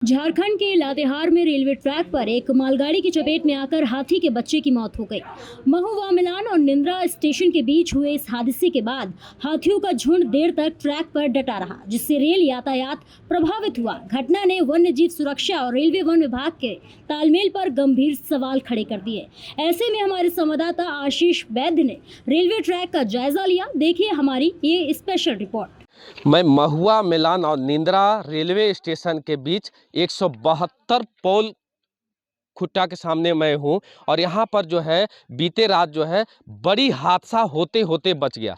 झारखंड के लातेहार में railway track पर एक मालगाड़ी की चपेट में आकर हाथी के बच्चे की मौत हो गई। महुआ मिलान और निंद्रा स्टेशन के बीच हुए इस हादसे के बाद हाथियों का झुंड देर तक ट्रैक पर डटा रहा, जिससे रेल यातायात प्रभावित हुआ। घटना ने वन्य जीव सुरक्षा और रेलवे वन विभाग के तालमेल पर गंभीर सवाल खड़े कर दिए। ऐसे में हमारे संवाददाता आशीष वैद्य ने रेलवे ट्रैक का जायजा लिया। देखिए हमारी ये स्पेशल रिपोर्ट। मैं महुआ मिलान और निंद्रा रेलवे स्टेशन के बीच 172 पोल खुट्टा के सामने मैं हूं और यहां पर जो है बीते रात जो है बड़ी हादसा होते होते बच गया।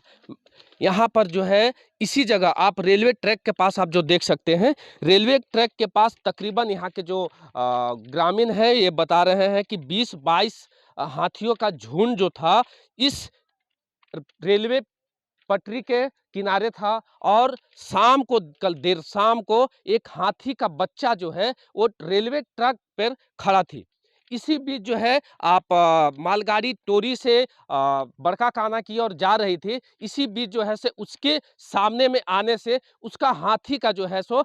यहाँ पर जो है इसी जगह आप रेलवे ट्रैक के पास आप जो देख सकते हैं, रेलवे ट्रैक के पास तकरीबन यहाँ के जो ग्रामीण है ये बता रहे हैं कि 20-22 हाथियों का झुंड जो था इस रेलवे पटरी के किनारे था। और शाम को, कल देर शाम को एक हाथी का बच्चा जो है वो रेलवे ट्रैक पर खड़ा थी। इसी बीच जो है आप मालगाड़ी टोरी से बड़का काना की ओर जा रही थी। इसी बीच जो है से उसके सामने में आने से उसका हाथी का जो है सो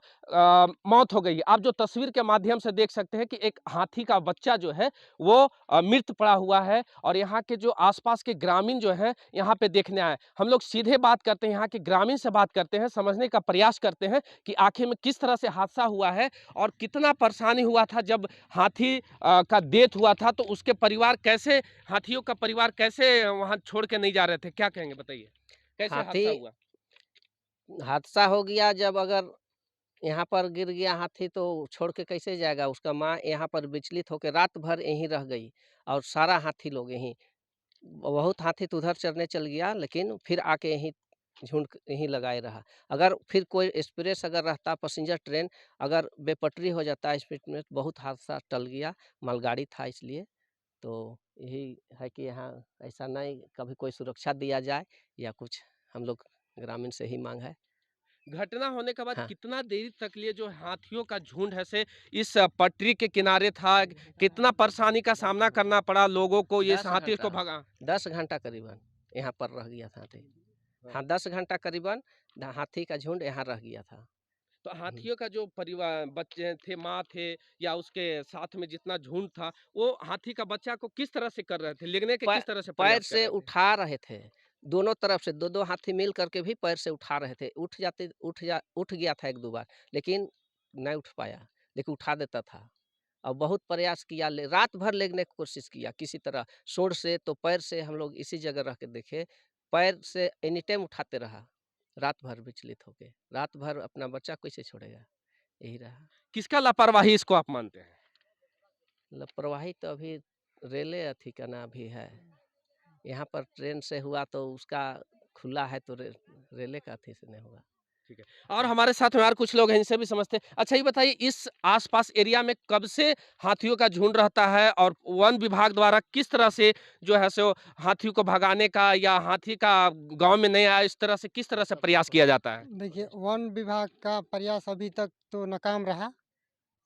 मौत हो गई। आप जो तस्वीर के माध्यम से देख सकते हैं कि एक हाथी का बच्चा जो है वो मृत पड़ा हुआ है। और यहाँ के जो आसपास के ग्रामीण जो हैं यहाँ पे देखने आए। हम लोग सीधे बात करते हैं, यहाँ के ग्रामीण से बात करते हैं, समझने का प्रयास करते हैं कि आखिर में किस तरह से हादसा हुआ है और कितना परेशानी हुआ था जब हाथी का डेथ हुआ था। तो उसके परिवार कैसे, हाथियों का परिवार कैसे वहां छोड़ के नहीं जा रहे थे, क्या कहेंगे बताइए, कैसे हाथी हादसा हुआ? हादसा हो गया जब अगर यहाँ पर गिर गया हाथी तो छोड़ के कैसे जाएगा। उसका माँ यहाँ पर विचलित होकर रात भर यहीं रह गई और सारा हाथी लोग यहीं, बहुत हाथी तो उधर चरने चल गया लेकिन फिर आके यहीं झुंड यहीं लगाए रहा। अगर फिर कोई एक्सप्रेस अगर रहता, पैसेंजर ट्रेन अगर बेपटरी हो जाता स्पीड में, तो बहुत हादसा टल गया। मालगाड़ी था इसलिए। तो यही है कि यहाँ ऐसा नहीं कभी कोई सुरक्षा दिया जाए या कुछ, हम लोग ग्रामीण से ही मांग है। घटना होने के बाद हाँ, कितना देरी तक लिए जो हाथियों का झुंड है से इस पटरी के किनारे था, कितना परेशानी का सामना करना पड़ा लोगों को ये 10 हाथी को घंटा भगा? 10 घंटा करीबन यहाँ पर रह गया था हाथी। हाँ, 10 घंटा करीबन हाथी का झुंड यहाँ रह गया था। तो हुँ। हाथियों का जो परिवार बच्चे थे, माँ थे या उसके साथ में जितना झुंड था, वो हाथी का बच्चा को किस तरह से कर रहे थे, लेगने के पै किस तरह से पैर प्रयास कर से रहे थे? उठा रहे थे, दोनों तरफ से 2-2 हाथी मिल करके भी पैर से उठा रहे थे। उठ गया था 1-2 बार, लेकिन नहीं उठ पाया, लेकिन उठा देता था। और बहुत प्रयास किया, ले रात भर लेगने की कोशिश किया किसी तरह, सूंड से तो पैर से हम लोग इसी जगह रह के देखे, पैर से एनी टाइम उठाते रहा, रात भर विचलित होके। रात भर अपना बच्चा कैसे छोड़ेगा? यही रहा। किसका लापरवाही इसको आप मानते हैं? लापरवाही तो अभी रेले अथी का ना भी है। यहाँ पर ट्रेन से हुआ तो उसका खुला है तो रेले का अथी से नहीं होगा। ठीक है। और हमारे साथ में और कुछ लोग हैं, इनसे भी समझते हैं। अच्छा ये बताइए, इस आस-पास एरिया में कब से हाथियों का झुंड रहता है और वन विभाग द्वारा किस तरह से जो है सो हाथियों को भगाने का या हाथी का गाँव में नहीं आया, इस तरह से किस तरह से प्रयास किया जाता है? देखिए, वन विभाग का प्रयास अभी तक तो नाकाम रहा।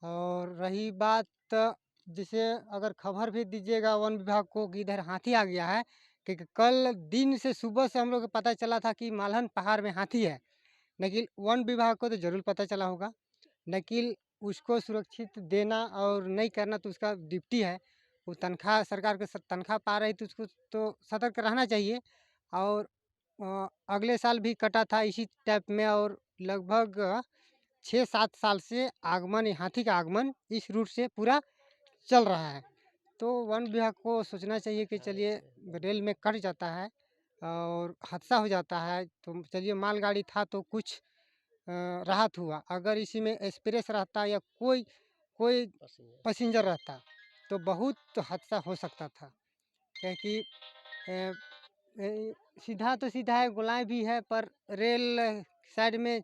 और रही बात, जैसे अगर खबर भी दीजिएगा वन विभाग को कि इधर हाथी आ गया है, क्योंकि कल दिन से सुबह से हम लोग को पता चला था कि मालहन पहाड़ में हाथी है, लेकिन वन विभाग को तो ज़रूर पता चला होगा। लेकिन उसको सुरक्षित देना और नहीं करना तो उसका ड्यूटी है। वो तनख्वाह, सरकार के तनख्वाह पा रही तो उसको तो सतर्क रहना चाहिए। और अगले साल भी कटा था इसी टाइप में, और लगभग 6-7 साल से आगमन, ये हाथी का आगमन इस रूट से पूरा चल रहा है। तो वन विभाग को सोचना चाहिए कि चलिए, रेल में कट जाता है और हादसा हो जाता है तो चलिए मालगाड़ी था तो कुछ राहत हुआ। अगर इसी में एक्सप्रेस रहता या कोई कोई पैसेंजर रहता तो बहुत हादसा हो सकता था। क्योंकि अ, सीधा तो सीधा है, गोलाएँ भी है, पर रेल साइड में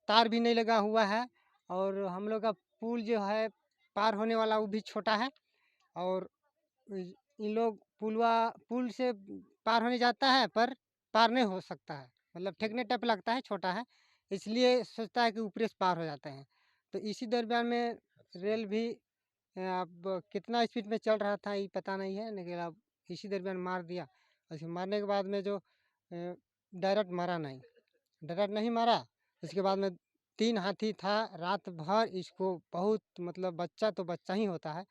तार भी नहीं लगा हुआ है। और हम लोग का पुल जो है पार होने वाला वो भी छोटा है। और इन लोग पुल से पार होने जाता है पर पार नहीं हो सकता है, मतलब ठेकने टाइप लगता है, छोटा है, इसलिए सोचता है कि ऊपरे से पार हो जाते हैं। तो इसी दरमियान में रेल भी अब कितना स्पीड में चल रहा था ये पता नहीं है, लेकिन अब इसी दरमियान मार दिया। और फिर मारने के बाद में जो डायरेक्ट मारा नहीं, डायरेक्ट नहीं मारा, उसके बाद में 3 हाथी था, रात भर इसको बहुत मतलब बच्चा तो बच्चा ही होता है,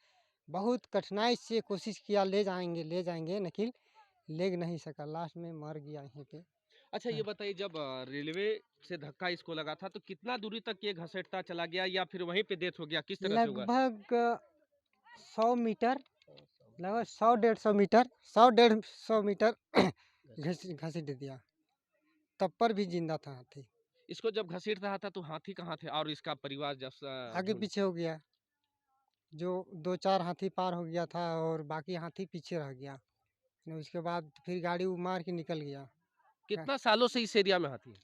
बहुत कठिनाई से कोशिश किया ले जाएँगे लेकिन ले नहीं सका, लास्ट में मर गया यहीं पे। अच्छा ये हाँ। बताइए जब रेलवे से धक्का इसको लगा था तो कितना दूरी तक ये घसीटता चला गया या फिर वहीं पे डेथ हो गया, किस तरह से हुआ? लगभग 100 मीटर, लगभग 100 150 मीटर, 100 150 मीटर घसीट दिया, तब पर भी ज़िंदा था हाथी। इसको जब घसीट रहा था तो हाथी कहाँ थे और इसका परिवार जब आगे झुंड? पीछे हो गया, जो 2-4 हाथी पार हो गया था और बाकी हाथी पीछे रह गया। फिर उसके बाद फिर गाड़ी वो मार के निकल गया। हाँ, कितना सालों से इस एरिया में हाथी है?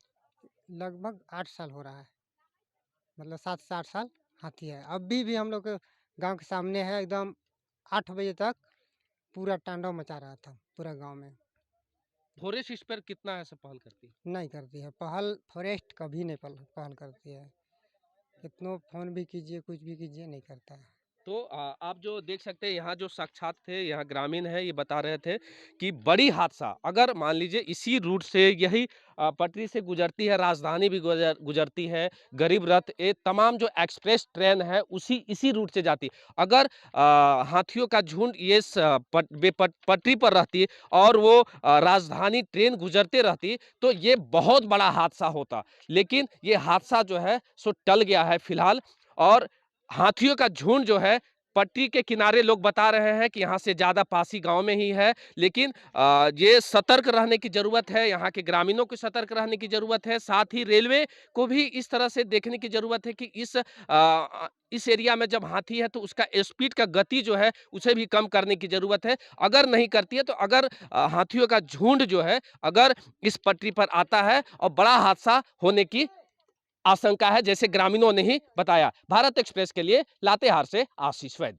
लगभग 8 साल हो रहा है, मतलब 7 से 8 साल हाथी है। अभी भी हम लोग के गाँव के सामने है, एकदम 8 बजे तक पूरा तांडव मचा रहा था पूरा गाँव में। फॉरेस्ट इस पर कितना ऐसा पहल करती है? नहीं करती है पहल, फॉरेस्ट कभी नहीं पहल करती है। कितनों फ़ोन भी कीजिए, कुछ भी कीजिए, नहीं करता है। तो आप जो देख सकते हैं यहाँ जो साक्षात थे, यहाँ ग्रामीण है, ये बता रहे थे कि बड़ी हादसा अगर मान लीजिए इसी रूट से यही पटरी से गुजरती है, राजधानी भी गुजरती है, गरीब रथ, ये तमाम जो एक्सप्रेस ट्रेन है उसी इसी रूट से जाती। अगर हाथियों का झुंड ये पटरी पर रहती और वो राजधानी ट्रेन गुजरते रहती तो ये बहुत बड़ा हादसा होता। लेकिन ये हादसा जो है सो टल गया है फिलहाल। और हाथियों का झुंड जो है पट्टी के किनारे, लोग बता रहे हैं कि यहाँ से ज़्यादा पासी गांव में ही है। लेकिन ये सतर्क रहने की ज़रूरत है, यहाँ के ग्रामीणों को सतर्क रहने की ज़रूरत है, साथ ही रेलवे को भी इस तरह से देखने की ज़रूरत है कि इस एरिया में जब हाथी है तो उसका स्पीड का गति जो है उसे भी कम करने की ज़रूरत है। अगर नहीं करती है तो अगर हाथियों का झुंड जो है अगर इस पटरी पर आता है और बड़ा हादसा होने की आशंका है, जैसे ग्रामीणों ने ही बताया। भारत एक्सप्रेस के लिए लातेहार से आशीष वैद्य।